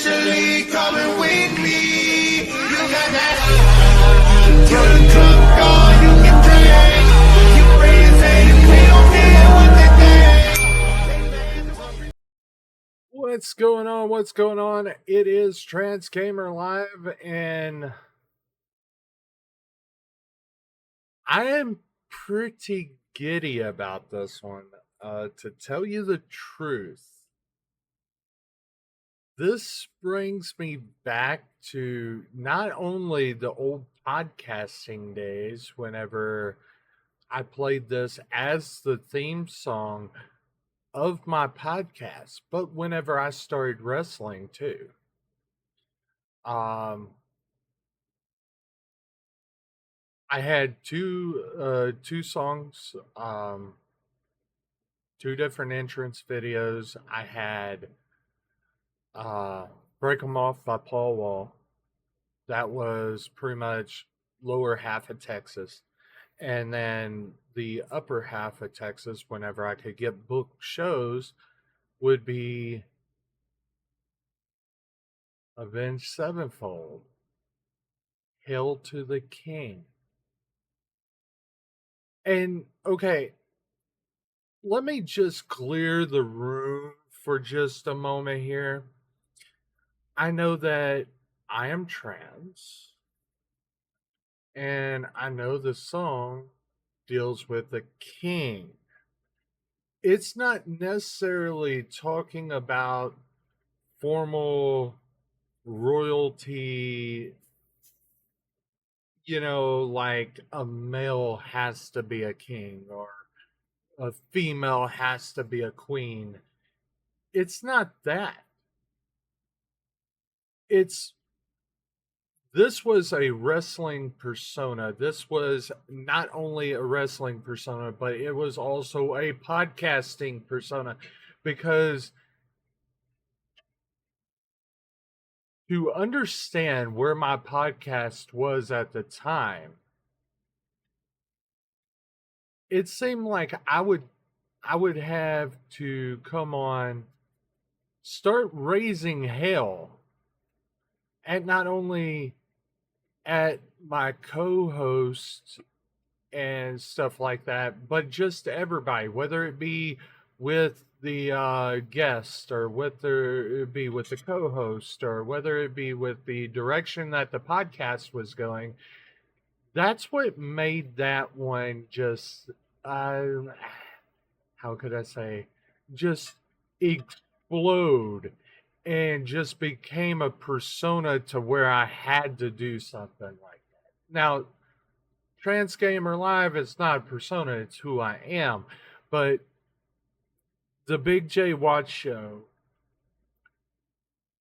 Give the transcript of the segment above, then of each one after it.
Eventually coming with me. You got that high. Till the club gone, you can drink. You friends saying we don't care what they think. What's going on? What's going on? It is Trans Gamer Live, and I am pretty giddy about this one. To tell you the truth, this brings me back to not only the old podcasting days whenever I played this as the theme song of my podcast, but whenever I started wrestling too. I had two songs, two different entrance videos. I had Break 'Em Off by Paul Wall. That was pretty much lower half of Texas. And then the upper half of Texas, whenever I could get booked shows, would be Avenged Sevenfold, Hail to the King. And okay, let me just clear the room for just a moment here. I know that I am trans, and I know the song deals with the king. It's not necessarily talking about formal royalty, like a male has to be a king or a female has to be a queen. It's not that. This was a wrestling persona. This was not only a wrestling persona, but it was also a podcasting persona, because to understand where my podcast was at the time, it seemed like I would have to come on, start raising hell at not only at my co-host and stuff like that, but just everybody, whether it be with the guest or whether it be with the co-host or whether it be with the direction that the podcast was going. That's what made that one just, how could I say, just explode and just became a persona to where I had to do something like that. Now, Trans Gamer Live is not a persona, it's who I am. But the Big J Watch Show,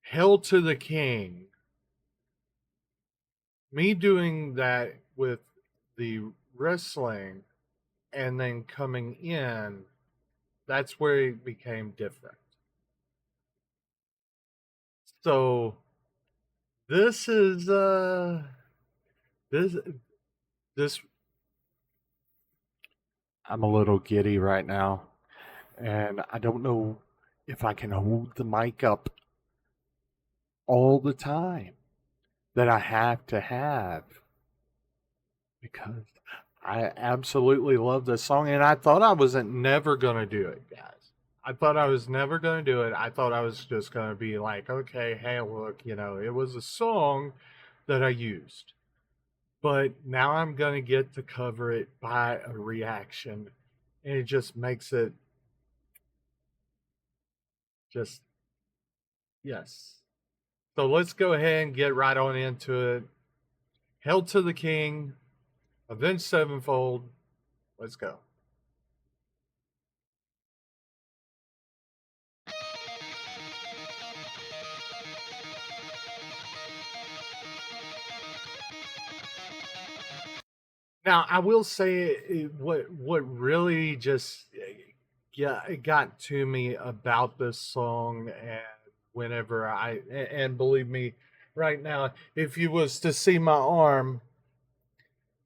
Hail to the King, me doing that with the wrestling and then coming in, that's where it became different. So this is this I'm a little giddy right now, and I don't know if I can hold the mic up all the time that I have to have, because I absolutely love this song, and I thought I wasn't never gonna do it, guys. I thought I was never going to do it. I thought I was just going to be like, okay, hey, look, it was a song that I used. But now I'm going to get to cover it by a reaction. And it just makes it just, yes. So let's go ahead and get right on into it. Hail to the King, Avenged Sevenfold. Let's go. Now, I will say what really just it got to me about this song, and whenever and believe me, right now, if you was to see my arm,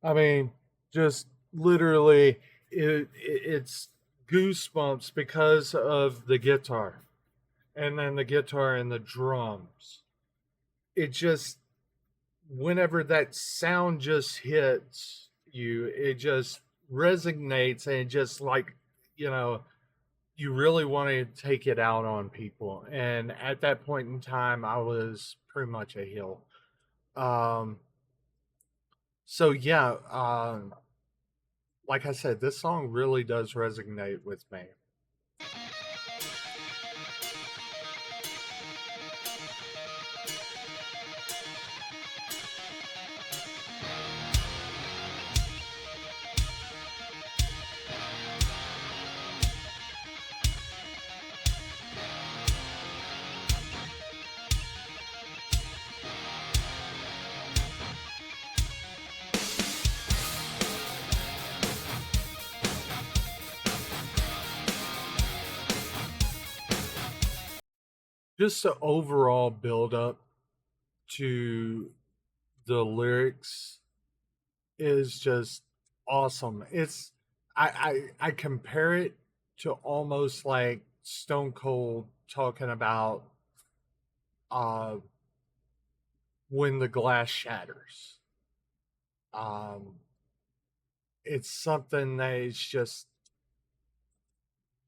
I mean, just literally, it's goosebumps because of the guitar, and then the guitar and the drums. it just, whenever that sound just hits you, it just resonates and just like, you know, you really want to take it out on people. And at that point in time, I was pretty much a heel. Um, so yeah, like I said, this song really does resonate with me. Just the overall build up to the lyrics is just awesome. It's I compare it to almost like Stone Cold talking about uh when the glass shatters. Um it's something that is just,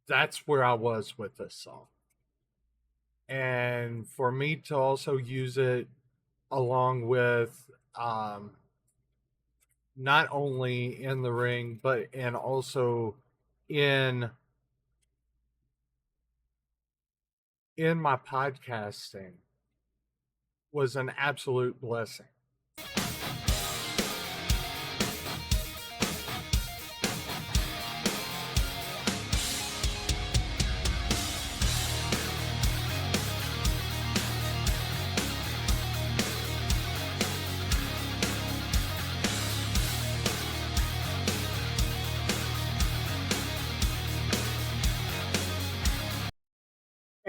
that's where I was with this song. And for me to also use it along with not only in the ring but and also in my podcasting was an absolute blessing.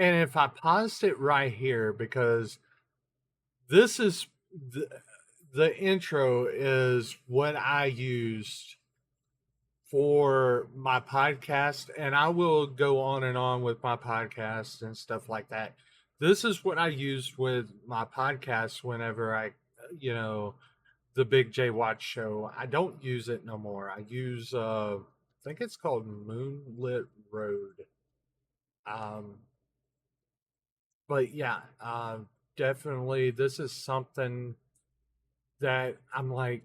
And if I paused it right here, because this is the intro is what I used for my podcast, and I will go on and on with my podcast and stuff like that. This is what I used with my podcast whenever I, you know, the Big J Watch Show. I don't use it no more. I use, I think it's called Moonlit Road. Um, but yeah, definitely, this is something that I'm like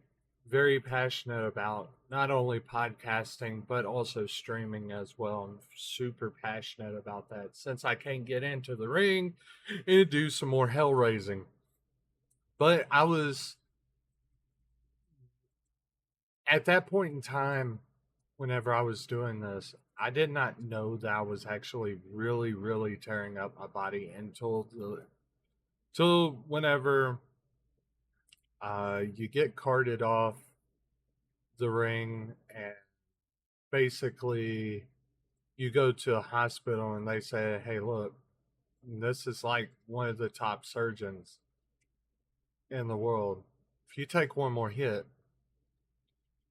very passionate about. Not only podcasting, but also streaming as well. I'm super passionate about that since I can't get into the ring and do some more hell raising. But I was at that point in time, whenever I was doing this, I did not know that I was actually really, really tearing up my body till whenever you get carted off the ring and basically you go to a hospital and they say, hey, look, this is like one of the top surgeons in the world. If you take one more hit,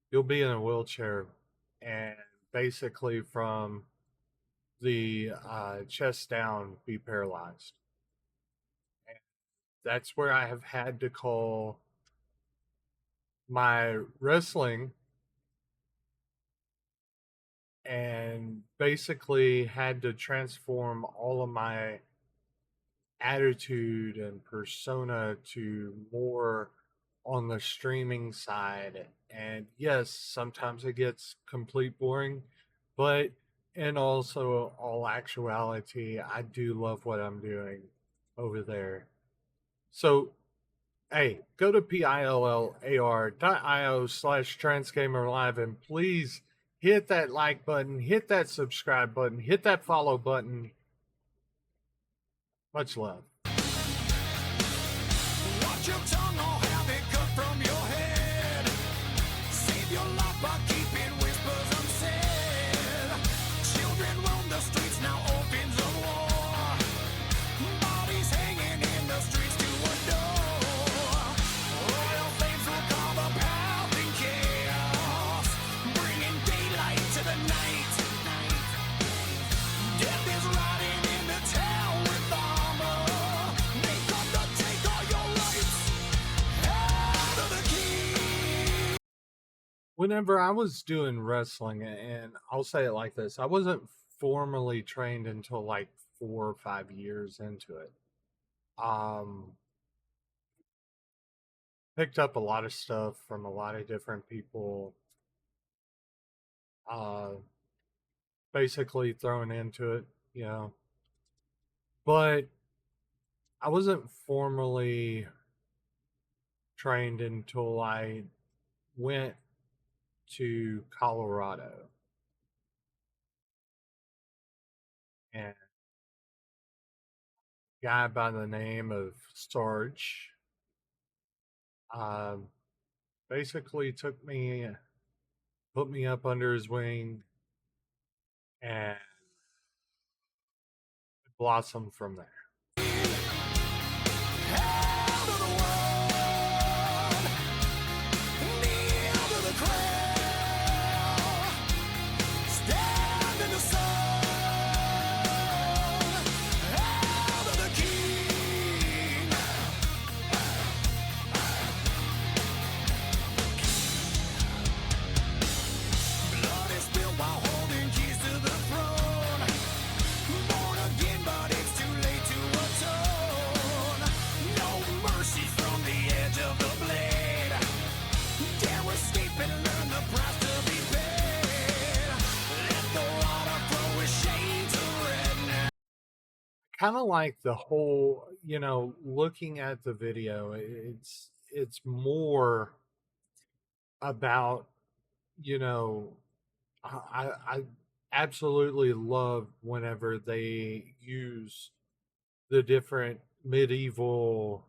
you'll be in a wheelchair and basically from the chest down be paralyzed. And that's where I have had to call my wrestling and basically had to transform all of my attitude and persona to more on the streaming side. And yes, sometimes it gets complete boring, but in also all actuality, I do love what I'm doing over there. So hey, go to pillar.io/transgamerlive and please hit that like button, hit that subscribe button, hit that follow button. Much love. Watch your tongue or have it cut from your head. Save your life by keeping whispers unsaid. Children roam the streets, now orphans of war. Bodies hanging in the streets to adore. Royal flames will cover path in chaos, bringing daylight to the night. Death is riding into town with armor. They come to take all your life. Whenever I was doing wrestling, and I'll say it like this, I wasn't formally trained until like 4 or 5 years into it. Um, Picked up a lot of stuff from a lot of different people, uh, basically thrown into it, you know. But I wasn't formally trained until I went to Colorado, and a guy by the name of Sarge um, basically took me, put me up under his wing, and blossomed from there. Out of the world, kneel to the crown, stand in the sun, out of the king. Blood is spilled while holding keys to the throne. Born again, but it's too late to atone. No mercy from the edge of the blade. Dare escape and learn the price to be paid. Let the water flow with shades of red now. Kind of like the whole, looking at the video, it's more about, you know, I absolutely love whenever they use the different medieval,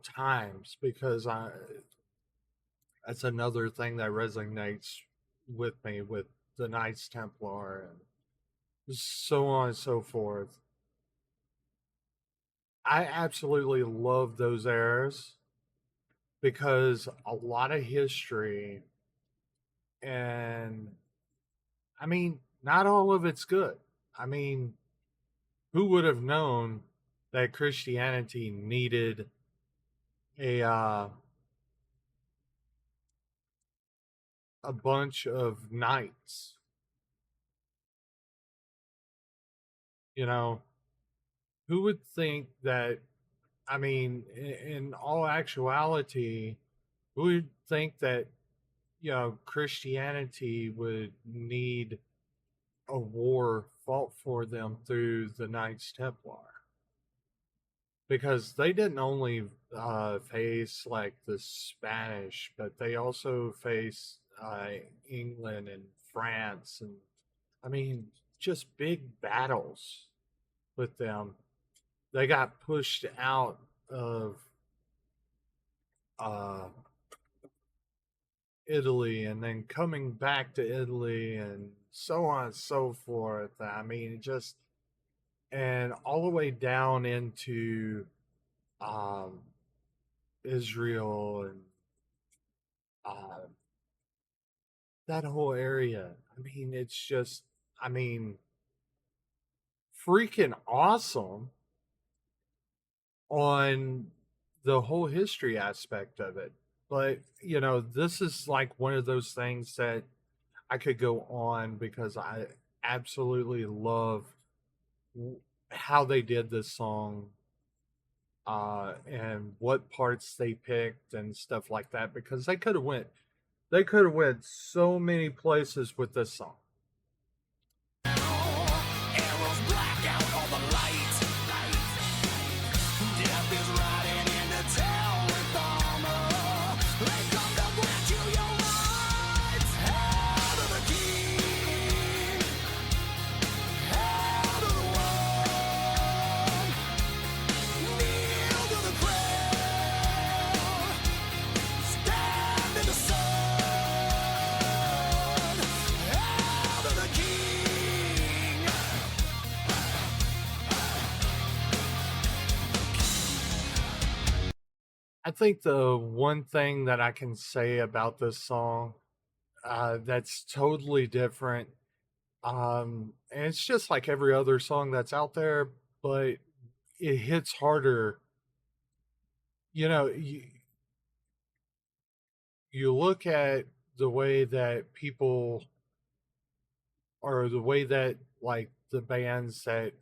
times, because I that's another thing that resonates with me with the Knights Templar and so on and so forth. I absolutely love those eras because a lot of history, and I mean, not all of it's good. I mean, who would have known that Christianity needed a bunch of knights? You know, who would think that? I mean, in all actuality, who would think that Christianity would need a war fought for them through the Knights Templar? Because they didn't only face like the Spanish, but they also faced England and France, and I mean, just big battles with them. They got pushed out of uh, Italy and then coming back to Italy and so on and so forth. I mean, just and all the way down into um, Israel and uh, that whole area. I mean, it's just, I mean, freaking awesome on the whole history aspect of it. But, this is like one of those things that I could go on because I absolutely love how they did this song, and what parts they picked and stuff like that, because they could have went so many places with this song. Arrows black out all the light. Death is riding into town with armor. They come to grant you your rights. Hail to the king. Hail to the one. Kneel to the crown. Stand in the sun. Hail to the king. I think the one thing that I can say about this song, that's totally different, and it's just like every other song that's out there, but it hits harder. You know, you look at the way that people, or the way that like the bands that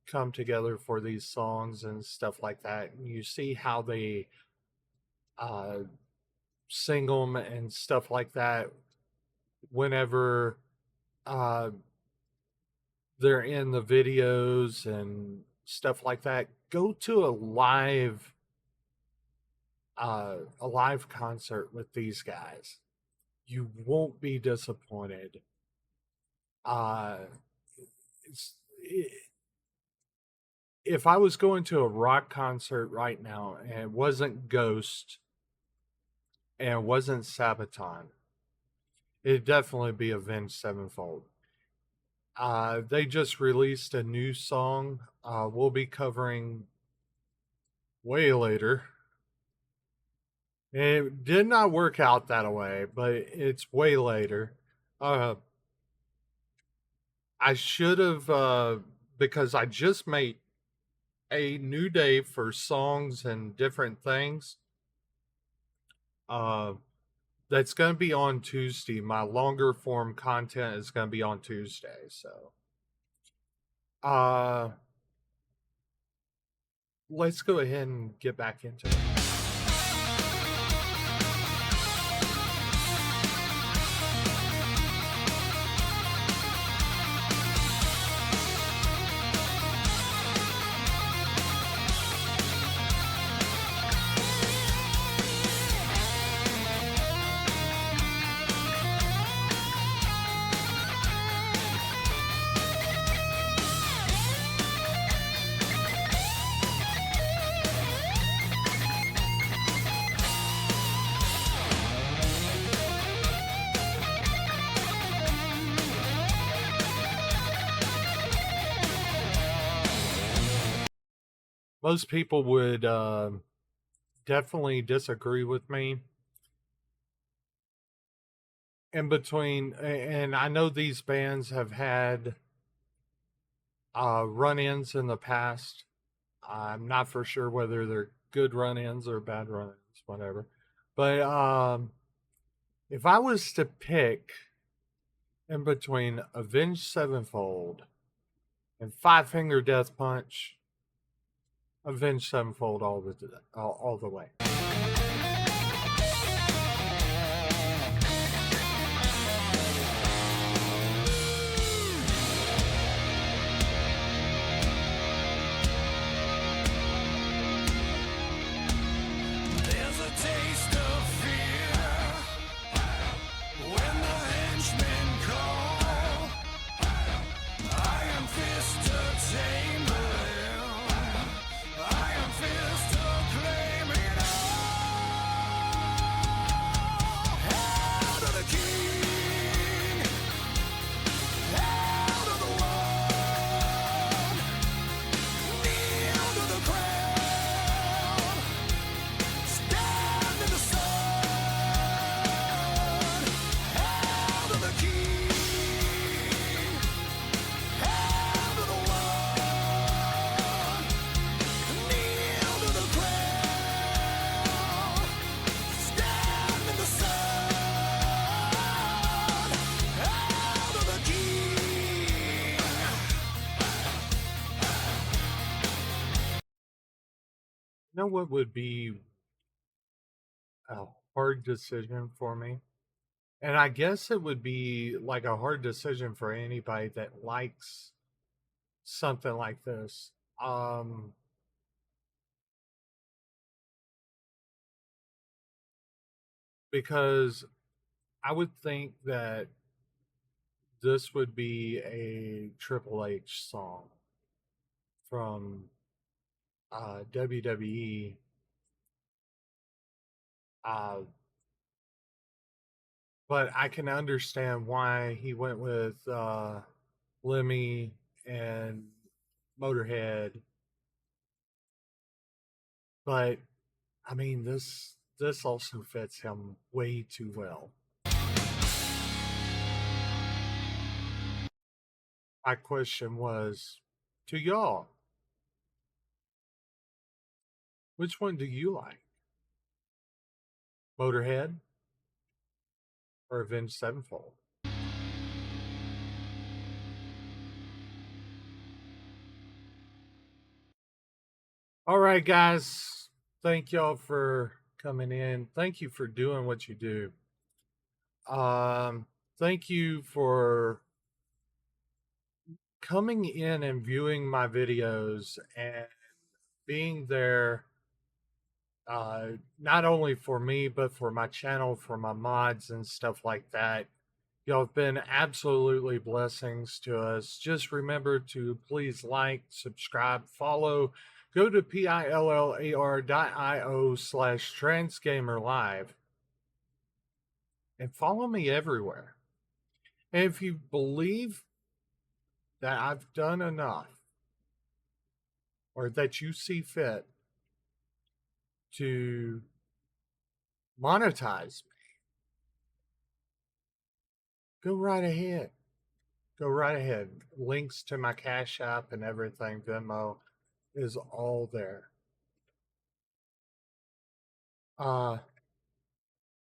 come together for these songs and stuff like that, and you see how they uh, sing them and stuff like that whenever uh, they're in the videos and stuff like that. Go to a live concert with these guys. You won't be disappointed. Uh, it's, if I was going to a rock concert right now and it wasn't Ghost and it wasn't Sabaton, it'd definitely be Avenged Sevenfold. They just released a new song. We'll be covering way later. It did not work out that way, but it's way later. Uh, I should have, because I just made a new day for songs and different things. Uh, that's going to be on Tuesday. My longer form content is going to be on Tuesday. So, uh, let's go ahead and get back into it. Most people would definitely disagree with me. In between, and I know these bands have had run ins in the past. I'm not for sure whether they're good run ins or bad run ins, whatever. But if I was to pick in between Avenged Sevenfold and Five Finger Death Punch, Avenged Sevenfold all the way. There's a taste of fear when the henchmen call. Iron fist to tame them. Iron fist to claim it all. Hail to the king. Hail to the one. Kneel to the crown. Stand in the sun. Hail to the king. Hail to the one. Kneel to the ground. Stand in the sun. Hail to the king. You know what would be a hard decision for me? And I guess it would be like a hard decision for anybody that likes something like this. Because I would think that this would be a Triple H song from WWE. Uh, but I can understand why he went with Lemmy and Motorhead. But I mean, this also fits him way too well. My question was to y'all, which one do you like? Motorhead or Avenged Sevenfold? All right, guys. Thank y'all for coming in. Thank you for doing what you do. Thank you for coming in and viewing my videos and being there, not only for me, but for my channel, for my mods and stuff like that. Y'all have been absolutely blessings to us. Just remember to please like, subscribe, follow. Go to pillar.io/transgamerlive and follow me everywhere. And if you believe that I've done enough or that you see fit to monetize me, go right ahead. Go right ahead. Links to my Cash App and everything, Venmo, is all there.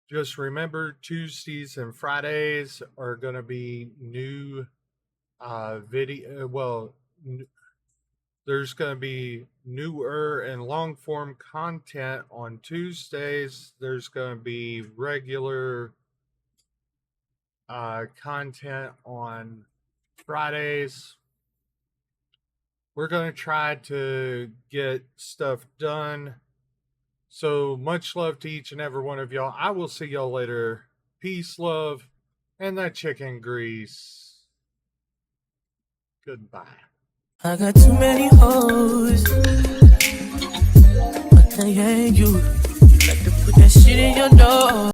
Just remember, Tuesdays and Fridays are going to be new video. There's going to be newer and long form content on Tuesdays. There's going to be regular content on Fridays. We're going to try to get stuff done. So much love to each and every one of y'all. I will see y'all later. Peace, love, and that chicken grease. Goodbye. I got too many hoes. I can't hang you. You like to put that shit in your nose.